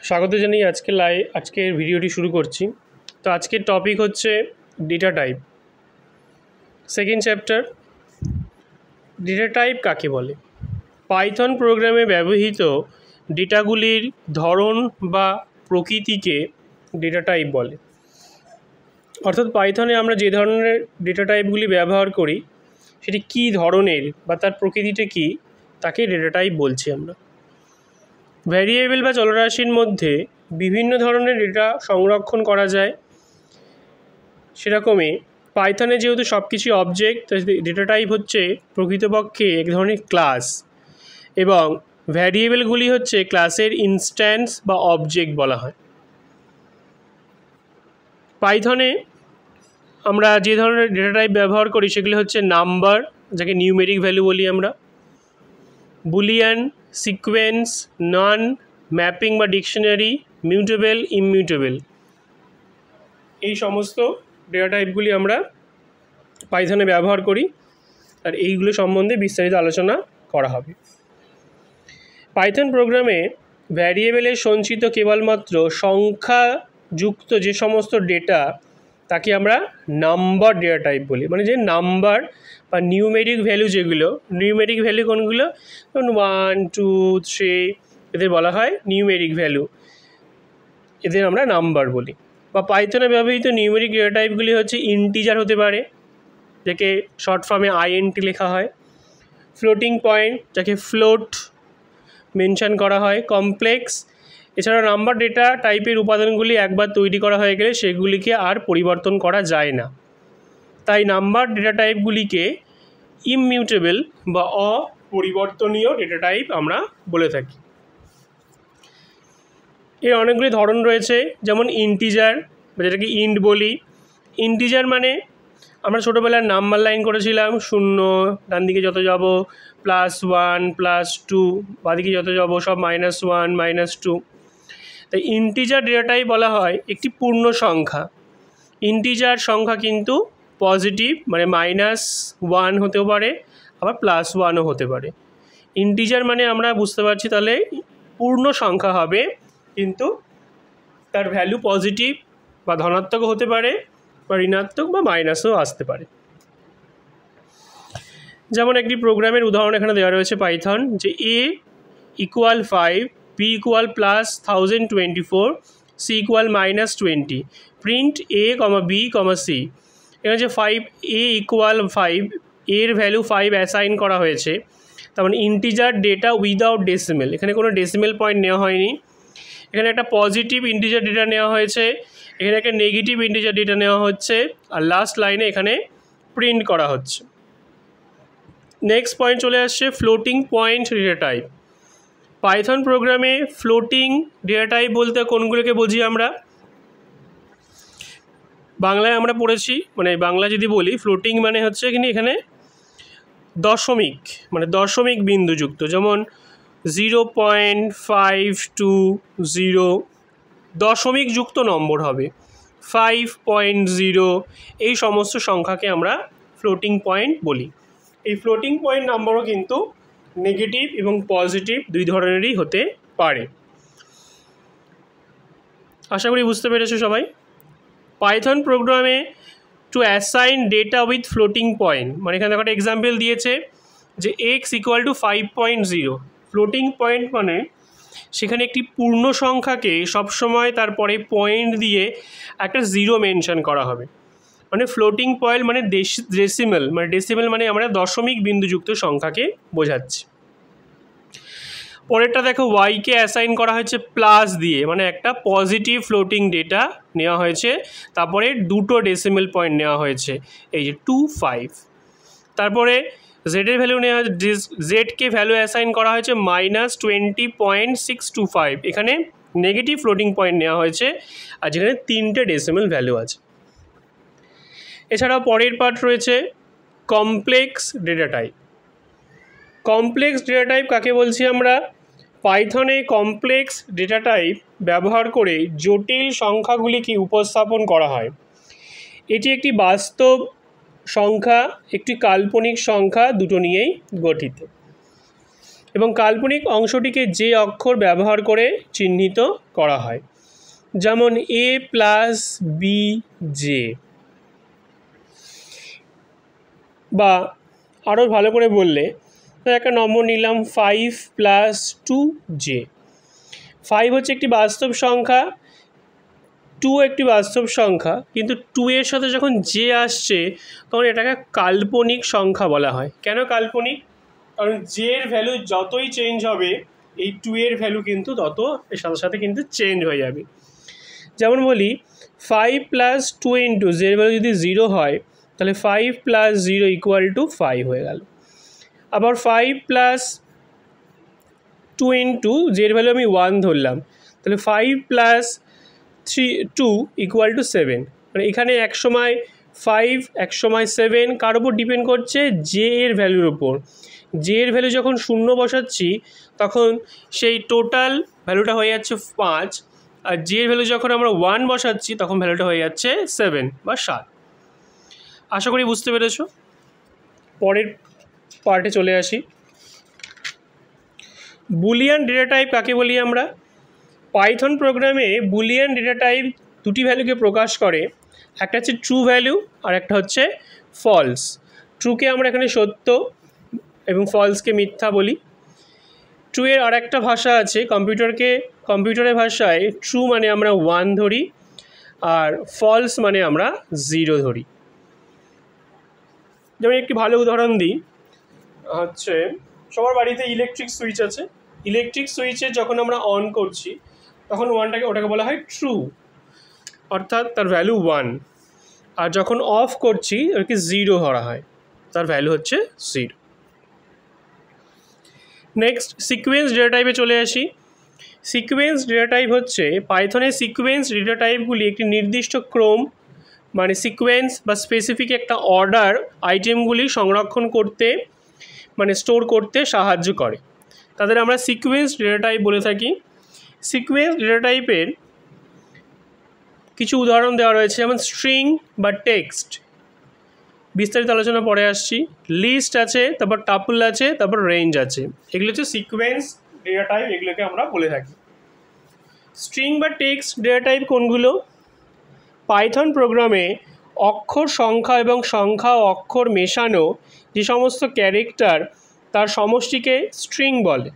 স্বাগত জানিয়ে আজকের ভিডিওটি শুরু করছি। তো আজকের টপিক হচ্ছে data type. Second chapter, data type কাকে বলে। পাইথন প্রোগ্রামে ব্যবহৃত ডেটাগুলির ধরন বা প্রকৃতিকে ডেটা টাইপ বলে। অর্থাৎ পাইথনে আমরা যে ধরনের ডেটা টাইপগুলি ব্যবহার করি সেটি কী ধরনের বা তার প্রকৃতিটা কী, তাকে ডেটা টাইপ বলছি আমরা। ভ্যারিয়েবল বা চলরাশির মধ্যে বিভিন্ন ধরনের ডেটা সংরক্ষণ করা যায়। সেরকমই পাইথনে যেহেতু সব কিছুই অবজেক্ট, ডেটা টাইপ হচ্ছে প্রকৃতপক্ষে এক ধরনের ক্লাস, এবং ভ্যারিয়েবলগুলি হচ্ছে ক্লাসের ইনস্ট্যান্স বা অবজেক্ট বলা হয়। পাইথনে আমরা যে ধরনের ডেটা টাইপ ব্যবহার করি সেগুলি হচ্ছে নাম্বার, যাকে নিউমেরিক ভ্যালু বলি আমরা, বুলিয়ান, সিকোয়েন্স, নন, ম্যাপিং বা ডিকশনারি, মিউটেবল, ইমিউটেবল। এই সমস্ত ডেটা টাইপগুলি আমরা পাইথনে ব্যবহার করি, আর এইগুলো সম্বন্ধে বিস্তারিত আলোচনা করা হবে। পাইথন প্রোগ্রামে ভ্যারিয়েবলের সঞ্চিত কেবলমাত্র সংখ্যাযুক্ত যে সমস্ত ডেটা, তাকে আমরা নাম্বার ডেটা টাইপ বলি। মানে যে নাম্বার বা নিউমেরিক ভ্যালু, যেগুলো নিউমেরিক ভ্যালু কোনগুলো, 1, 2, 3, এদের বলা হয় নিউমেরিক ভ্যালু, এদের আমরা নাম্বার বলি। বা পাইথনে ব্যবহৃত নিউমেরিক ডেটা টাইপগুলি হচ্ছে ইন্টিজার হতে পারে, যাকে শর্ট ফর্মে INT লেখা হয়, ফ্লোটিং পয়েন্ট, যাকে ফ্লোট মেনশন করা হয়, কমপ্লেক্স। এছাড়া নাম্বার ডেটা টাইপের উপাদানগুলি একবার তৈরি করা হয়ে গেলে সেগুলিকে আর পরিবর্তন করা যায় না, তাই নাম্বার ডেটা টাইপগুলিকে ইমিউটেবল বা অপরিবর্তনীয় ডেটা টাইপ আমরা বলে থাকি। এর অনেকগুলি ধরন রয়েছে, যেমন ইন্টিজার, যেটাকে ইন্ট বলি। ইন্টিজার মানে আমরা ছোটোবেলায় নাম্বার লাইন করেছিলাম, 0 ডান দিকে যত যাব, +1, +2 বাদিকে যত যাব সব -1, -2। তাই ইন্টিজার ডেটা টাইপ বলা হয় একটি পূর্ণ সংখ্যা। ইন্টিজার সংখ্যা কিন্তু পজিটিভ, মানে -1 হতেও পারে, আবার +1ও হতে পারে। ইন্টিজার মানে আমরা বুঝতে পারছি তাহলে পূর্ণ সংখ্যা হবে, কিন্তু তার ভ্যালু পজিটিভ বা ধনাত্মক হতে পারে, বা ঋণাত্মক বা মাইনাসও আসতে পারে। যেমন একটি প্রোগ্রামের উদাহরণ এখানে দেওয়া রয়েছে পাইথন, যে a = 5, b = +1024, c = -20, print a, b, c। এখানে যে a = 5, এর ভ্যালু 5 অ্যাসাইন করা হয়েছে, তার মানে ইন্টিজার ডেটা উইদাউট ডেসিমেল, এখানে কোনো ডেসিমেল পয়েন্ট নেওয়া হয়নি। এখানে একটা পজিটিভ ইন্টিজার ডেটা নেওয়া হয়েছে, এখানে একটা নেগেটিভ ইন্টিজার ডেটা নেওয়া হচ্ছে, আর লাস্ট লাইনে এখানে প্রিন্ট করা হচ্ছে। নেক্সট পয়েন্ট চলে আসছে floating point data type. Python প্রোগ্রামে ফ্লোটিং ডেটা টাইপ বলতে কোনগুলোকে বুঝি আমরা? বাংলায় আমরা পড়েছি, মানে বাংলা যদি বলি, ফ্লোটিং মানে হচ্ছে এখানে দশমিক, মানে দশমিক বিন্দুযুক্ত, যেমন 0.520 দশমিক যুক্ত নম্বর হবে, 5.0, এই সমস্ত সংখ্যাকে আমরা ফ্লোটিং পয়েন্ট বলি। এই ফ্লোটিং পয়েন্ট নম্বরও কিন্তু নেগেটিভ এবং পজিটিভ দুই ধরনেরই হতে পারে। আশা করি বুঝতে পেরেছো সবাই। পাইথন প্রোগ্রামে two assign data with floating point, মানে এখানে একটা এক্সাম্পল দিয়েছে যে x = 5.0। ফ্লোটিং পয়েন্ট মানে সেখানে একটি পূর্ণ সংখ্যাকে সবসময় তারপরে পয়েন্ট দিয়ে একটা 0 মেনশন করা হবে। মানে ফ্লোটিং পয়েন্ট মানে ডেসিমেল, মানে আমরা দশমিক বিন্দুযুক্ত সংখ্যাকে বোঝাচ্ছি। পরেরটা দেখো, y-কে অ্যাসাইন করা হয়েছে প্লাস দিয়ে, মানে একটা পজিটিভ ফ্লোটিং ডেটা নেওয়া হয়েছে, তারপরে দুটো ডেসিমেল পয়েন্ট নেওয়া হয়েছে, এই যে 25। তারপরে জেডের ভ্যালু নেওয়া, জেডকে ভ্যালু অ্যাসাইন করা হয়েছে -20.625, এখানে নেগেটিভ ফ্লোটিং পয়েন্ট নেওয়া হয়েছে, আর যেখানে 3টে ডেসিমেল ভ্যালু আছে। এছাড়াও পরের পার্ট রয়েছে complex data type. Complex data type কাকে বলছি আমরা? পাইথনে কমপ্লেক্স ডেটা টাইপ ব্যবহার করে জটিল সংখ্যাগুলিকে উপস্থাপন করা হয়। এটি একটি বাস্তব সংখ্যা, একটি কাল্পনিক সংখ্যা, দুটো নিয়েই গঠিত। এবং কাল্পনিক অংশটিকে যে অক্ষর ব্যবহার করে চিহ্নিত করা হয়, যেমন a প্লাস বি জে, বা আরও ভালো করে বললে একটা নম্বর নিলাম 5 প্লাস 2j। 5 হচ্ছে একটি বাস্তব সংখ্যা, 2 একটি বাস্তব সংখ্যা, কিন্তু 2 এর সাথে যখন জে আসছে তখন এটাকে কাল্পনিক সংখ্যা বলা হয়। কেন কাল্পনিক? কারণ জে এর ভ্যালু যতই চেঞ্জ হবে এই 2 এর ভ্যালু কিন্তু তত এর সাথে সাথে কিন্তু চেঞ্জ হয়ে যাবে। যেমন বলি 5 প্লাস 2 ইন্টু জে এর ভ্যালু যদি 0 হয় তাহলে 5 প্লাস 0 ইকুয়াল টু 5 হয়ে গেল। আবার 5 প্লাস 2 ইন্টু জে এর ভ্যালু আমি 1 ধরলাম, তাহলে 5 প্লাস 2 ইকুয়াল টু 7। মানে এখানে এক সময় 5 এক সময় 7 কার উপর ডিপেন্ড করছে? জে এর ভ্যালুর উপর। জে এর ভ্যালু যখন 0 বসাচ্ছি তখন সেই টোটাল ভ্যালুটা হয়ে যাচ্ছে 5, আর জে এর ভ্যালু যখন আমরা 1 বসাচ্ছি তখন ভ্যালুটা হয়ে যাচ্ছে 7 বা 7। আশা করি বুঝতে পেরেছ। পরের পার্টে চলে আসি। বুলিয়ান ডেটা টাইপ কাকে বলি আমরা? পাইথন প্রোগ্রামে বুলিয়ান ডেটা টাইপ দুটি ভ্যালুকে প্রকাশ করে, একটা হচ্ছে ট্রু ভ্যালু আর একটা হচ্ছে ফলস। ট্রুকে আমরা এখানে সত্য এবং ফলসকে মিথ্যা বলি। ট্রু এর আর একটা ভাষা আছে, কম্পিউটারের ভাষায় ট্রু মানে আমরা 1 ধরি আর ফলস মানে আমরা 0 ধরি। যেমন একটি ভালো উদাহরণ দিই, হচ্ছে সবার বাড়িতে ইলেকট্রিক সুইচ আছে। ইলেকট্রিক সুইচে যখন আমরা অন করছি তখন ওটাকে বলা হয় ট্রু, অর্থাৎ তার ভ্যালু 1। আর যখন অফ করছি ওটাকে 0 ধরা হয়, তার ভ্যালু হচ্ছে 0। নেক্সট সিকোয়েন্স ডেটা টাইপে চলে আসি। সিকোয়েন্স ডেটা টাইপ হচ্ছে পাইথনের সিকোয়েন্স ডেটা টাইপগুলি একটি নির্দিষ্ট ক্রম মানে সিকোয়েন্স বা স্পেসিফিক একটা অর্ডার আইটেমগুলি সংরক্ষণ করতে মানে স্টোর করতে সাহায্য করে, তাদের আমরা সিকোয়েন্স ডেটা টাইপ বলে থাকি। সিকোয়েন্স ডেটা টাইপের কিছু উদাহরণ দেওয়া রয়েছে, যেমন স্ট্রিং বা টেক্সট, বিস্তারিত আলোচনা পরে আসছি। লিস্ট আছে, তারপর টাপল আছে, তারপর রেঞ্জ আছে, এগুলো হচ্ছে সিকোয়েন্স ডেটা টাইপ, এগুলোকে আমরা বলে থাকি। স্ট্রিং বা টেক্সট ডেটা টাইপ কোনগুলো? পাইথন প্রোগ্রামে অক্ষর সংখ্যা এবং সংখ্যা ও অক্ষর মেশানো যে সমস্ত ক্যারেক্টার তার সমষ্টিকে স্ট্রিং বলে।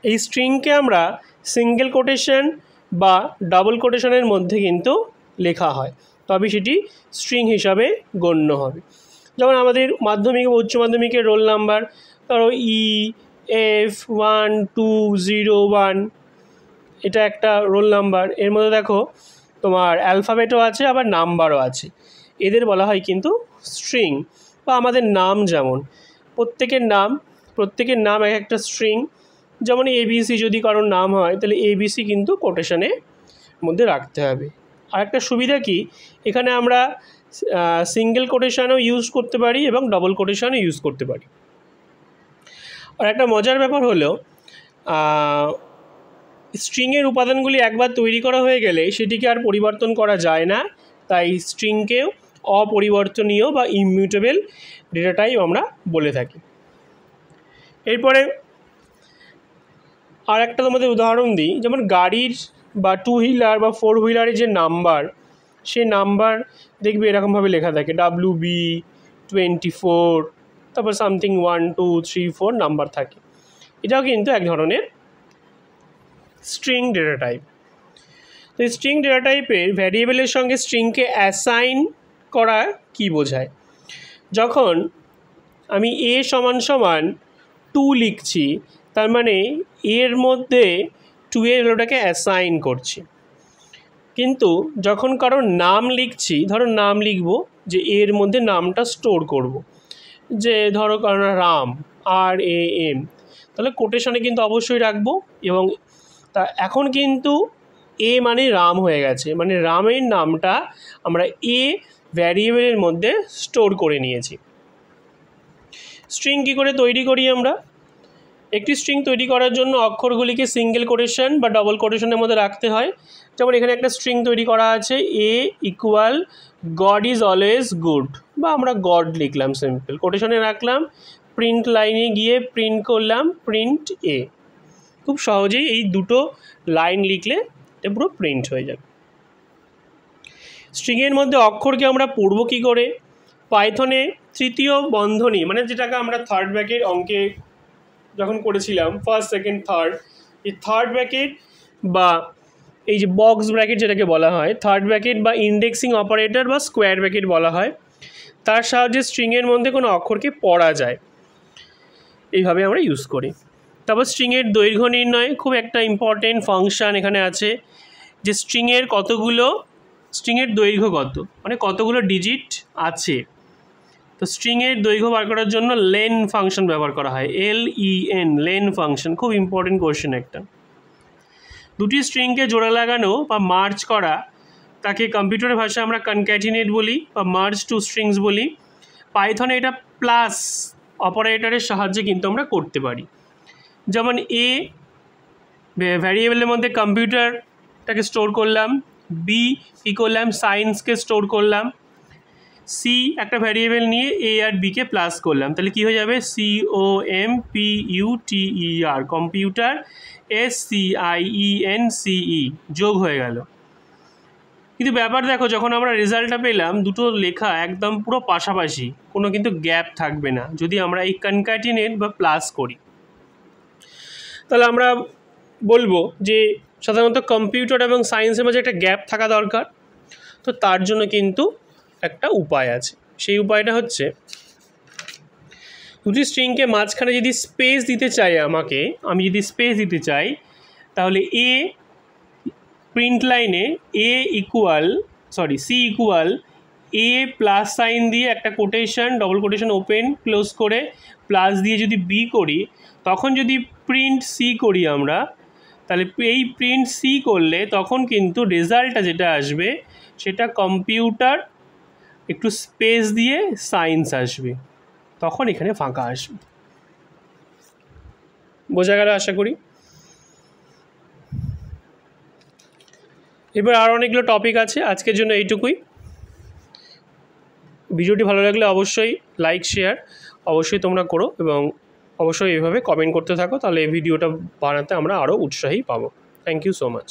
এই স্ট্রিংকে আমরা সিঙ্গেল কোটেশন বা ডাবল কোটেশনের মধ্যে কিন্তু লেখা হয়, তবে সেটি স্ট্রিং হিসাবে গণ্য হবে। যেমন আমাদের মাধ্যমিক ও উচ্চ মাধ্যমিকের রোল নাম্বার, ধরো EF1201, এটা একটা রোল নাম্বার। এর মধ্যে দেখো তোমার অ্যালফাবেটও আছে আবার নাম্বারও আছে, এদের বলা হয় কিন্তু স্ট্রিং। বা আমাদের নাম, যেমন প্রত্যেকের নাম এক একটা স্ট্রিং। যেমন ABC যদি কারোর নাম হয় তাহলে ABC কিন্তু কোটেশনের মধ্যে রাখতে হবে। আর একটা সুবিধা কি, এখানে আমরা সিঙ্গেল কোটেশনও ইউজ করতে পারি এবং ডবল কোটেশনও ইউজ করতে পারি। আর একটা মজার ব্যাপার হলো স্ট্রিংয়ের উপাদানগুলি একবার তৈরি করা হয়ে গেলে সেটিকে আর পরিবর্তন করা যায় না, তাই স্ট্রিংকেও অপরিবর্তনীয় বা ইমিউটেবল ডেটা টাইপ আমরা বলে থাকি। এরপরে আর একটা তোমাদের উদাহরণ দিই, যেমন গাড়ির বা 2 হুইলার বা 4 হুইলারের যে নাম্বার, সেই নাম্বার দেখবে এরকমভাবে লেখা থাকে WB24, তারপর সামথিং 1 2 3 4 নাম্বার থাকে। এটাও কিন্তু এক ধরনের স্ট্রিং ডেটা টাইপ। তো স্ট্রিং ডেটা টাইপের ভ্যারিয়েবলের সঙ্গে স্ট্রিংকে অ্যাসাইন করা কি বোঝায়? যখন আমি a = 2 লিখছি, তার মানে এর মধ্যে 2 এর ভ্যালুটাকে অ্যাসাইন করছি। কিন্তু যখন কারোর নাম লিখছি, ধরো নাম লিখব, যে এর মধ্যে নামটা স্টোর করব, যে ধরো কারণ রাম RAM, তাহলে কোটেশনে কিন্তু অবশ্যই রাখবো। এবং তা এখন কিন্তু এ মানে রাম হয়ে গেছে, মানে রামের নামটা আমরা এ ভ্যারিয়েবলের মধ্যে স্টোর করে নিয়েছি। স্ট্রিং কী করে তৈরি করি আমরা? একটি স্ট্রিং তৈরি করার জন্য অক্ষরগুলিকে সিঙ্গেল কোটেশন বা ডবল কোটেশনের মধ্যে রাখতে হয়। যেমন এখানে একটা স্ট্রিং তৈরি করা আছে, A = God is always good, বা আমরা গড লিখলাম, সিম্পল কোটেশনে রাখলাম। প্রিন্ট লাইনে গিয়ে প্রিন্ট করলাম প্রিন্ট এ। খুব সহজেই এই দুটো লাইন লিখলে এটা পুরো প্রিন্ট হয়ে যাবে। স্ট্রিংয়ের মধ্যে অক্ষরকে আমরা পড়ব কী করে? পাইথনে তৃতীয় বন্ধনী মানে যেটাকে আমরা থার্ড ব্র্যাকেট অঙ্কে যখন করেছিলাম ফার্স্ট সেকেন্ড থার্ড, এই থার্ড ব্র্যাকেট বা এই যে বক্স ব্র্যাকেট যেটাকে বলা হয়, থার্ড ব্র্যাকেট বা ইন্ডেক্সিং অপারেটর বা স্কোয়ার ব্র্যাকেট বলা হয়, তার সাহায্যে স্ট্রিংয়ের মধ্যে কোনো অক্ষরকে পড়া যায়, এইভাবে আমরা ইউজ করি। তারপর স্ট্রিংয়ের দৈর্ঘ্য নির্ণয়, খুব একটা ইম্পর্টেন্ট ফাংশান এখানে আছে যে স্ট্রিংয়ের দৈর্ঘ্য কত, মানে কতগুলো ডিজিট আছে। তো স্ট্রিংয়ের দৈর্ঘ্য বার করার জন্য লেন ফাংশন ব্যবহার করা হয়, LEN, লেন ফাংশন, খুব ইম্পর্টেন্ট কোয়েশ্চেন একটা। দুটি স্ট্রিংকে জোড়া লাগানো বা মার্জ করা তাকে কম্পিউটারের ভাষায় আমরা কনক্যাটিনেট বলি বা মার্জ টু স্ট্রিংস বলি। পাইথনে এটা প্লাস অপারেটরের সাহায্যে কিন্তু আমরা করতে পারি। যেমন এ ভ্যারিয়েবলের মধ্যে কম্পিউটারটাকে স্টোর করলাম, বি কী করলাম সায়েন্সকে স্টোর করলাম, সি একটা ভ্যারিয়েবল নিয়ে এ আর বিকে প্লাস করলাম, তাহলে কী হয়ে যাবে COMPUTER, কম্পিউটার, SCIENCE, যোগ হয়ে গেল। কিন্তু ব্যাপার দেখো, যখন আমরা রেজাল্টটা পেলাম দুটো লেখা একদম পুরো পাশাপাশি, কোনো কিন্তু গ্যাপ থাকবে না যদি আমরা এই কনক্যাটিনেট বা প্লাস করি। তাহলে আমরা বলবো যে সাধারণত কম্পিউটার এবং সায়েন্সের মাঝে একটা গ্যাপ থাকা দরকার। তো তার জন্য কিন্তু একটা উপায় আছে, সেই উপায়টা হচ্ছে দুটি স্ট্রিংকে মাঝখানে যদি স্পেস দিতে চাই আমি যদি স্পেস দিতে চাই, তাহলে প্রিন্ট লাইনে সি ইকুয়াল এ প্লাস সাইন দিয়ে একটা quotation, double quotation open close করে প্লাস দিয়ে যদি বি করি, তখন যদি প্রিন্ট সি করি আমরা, তাহলে এই প্রিন্ট সি করলে তখন কিন্তু রেজাল্টটা যেটা আসবে সেটা কম্পিউটার একটু স্পেস দিয়ে সায়েন্স আসবে, তখন এখানে ফাঁকা আসবে। বোঝা গেল আশা করি। এবার আর অনেকগুলো টপিক আছে, আজকের জন্য এইটুকুই। ভিডিওটি ভালো লাগলে অবশ্যই লাইক শেয়ার অবশ্যই তোমরা করো এবং অবশ্যই এভাবে কমেন্ট করতে থাকো, তাহলে এই ভিডিওটা বানাতে আমরা আরও উৎসাহী পাবো। Thank you so much.